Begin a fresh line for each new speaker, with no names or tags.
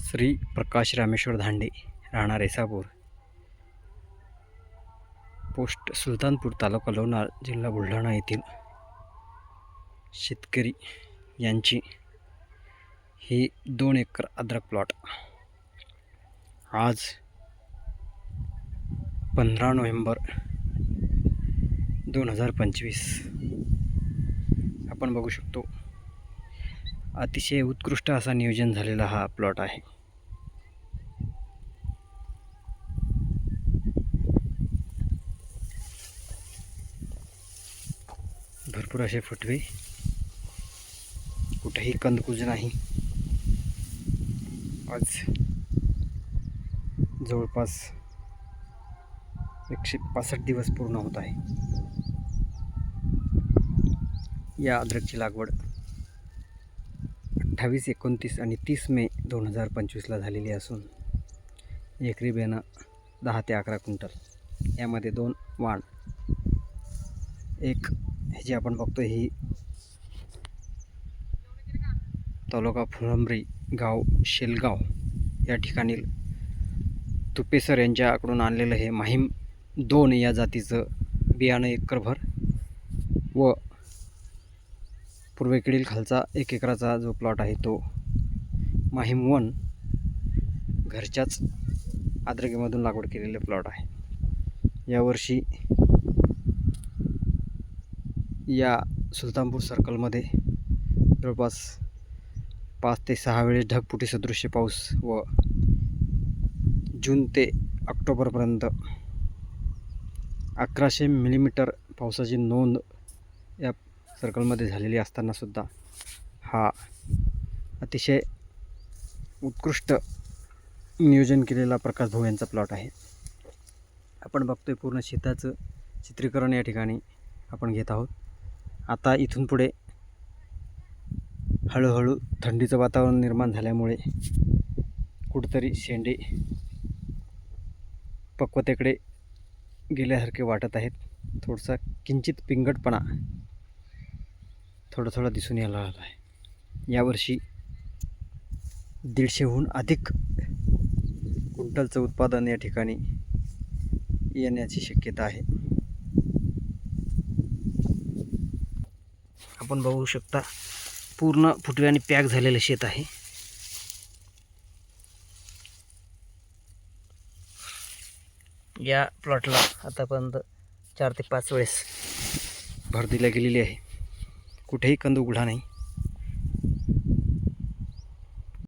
श्री प्रकाश रामेश्वर धांडे, राहणार ऐसापूर, पोस्ट सुलतानपूर, तालुका लोणार, जिल्हा बुलढाणा येथील शेतकरी यांची ही 2 एकर अद्रक प्लॉट आज 15 नोव्हेंबर 2025 आपण बघू शकतो. अतिशय उत्कृष्ट असा नियोजन झालेला हा प्लॉट आहे. भरपूर असे फुटवे, कुठेही कंदकुज नाही. आज जवळपास 165 दिवस पूर्ण होत आहे. या अद्रकची लागवड 28, 29 आणि 30 मे 2025 झालेली असून एकरी बियाणं 10 ते 11 क्विंटल. यामध्ये 2 वाण, एक हे जे आपण बघतो ही तालुका फुलंब्री, गाव शेलगाव या ठिकाणी तुपेसर यांच्याकडून आणलेलं हे माहीम 2 या जातीचं बियाणं एकरभर व पूर्वेकडील खालचा 1 एकराचा जो प्लॉट आहे तो माहीम 1 घरच्याच आद्रकीमधून लागवड केलेले प्लॉट आहे. यावर्षी या सुलतानपूर सर्कलमध्ये जवळपास 5 ते 6 वेळेस ढगफुटी सदृश्य पाऊस व जून ते ऑक्टोबरपर्यंत 1100 मिलीमीटर पावसाची नोंद या सर्कलमध्ये झालेली असतानासुद्धा हा अतिशय उत्कृष्ट नियोजन केलेला प्रकाश भाऊ यांचा प्लॉट आहे. आपण बघतोय पूर्ण शेताचं चित्रीकरण या ठिकाणी आपण घेत आहोत. आता इथून पुढे हळूहळू थंडीचं वातावरण निर्माण झाल्यामुळे कुठंतरी शेंडे पक्वतेकडे गेल्यासारखे वाटत आहेत. थोडासा किंचित पिंगटपणा थोडा दिसून यायला लागला आहे. यावर्षी 150हून अधिक क्विंटलचं उत्पादन या ठिकाणी येण्याची शक्यता आहे. आपण बघू शकता पूर्ण फुटव्याने पॅक झालेलं शेत आहे. या प्लॉटला आतापर्यंत 4 ते 5 वेळेस भर दिल्या गेलेली आहे. कुठेही कंद उघडा नाही.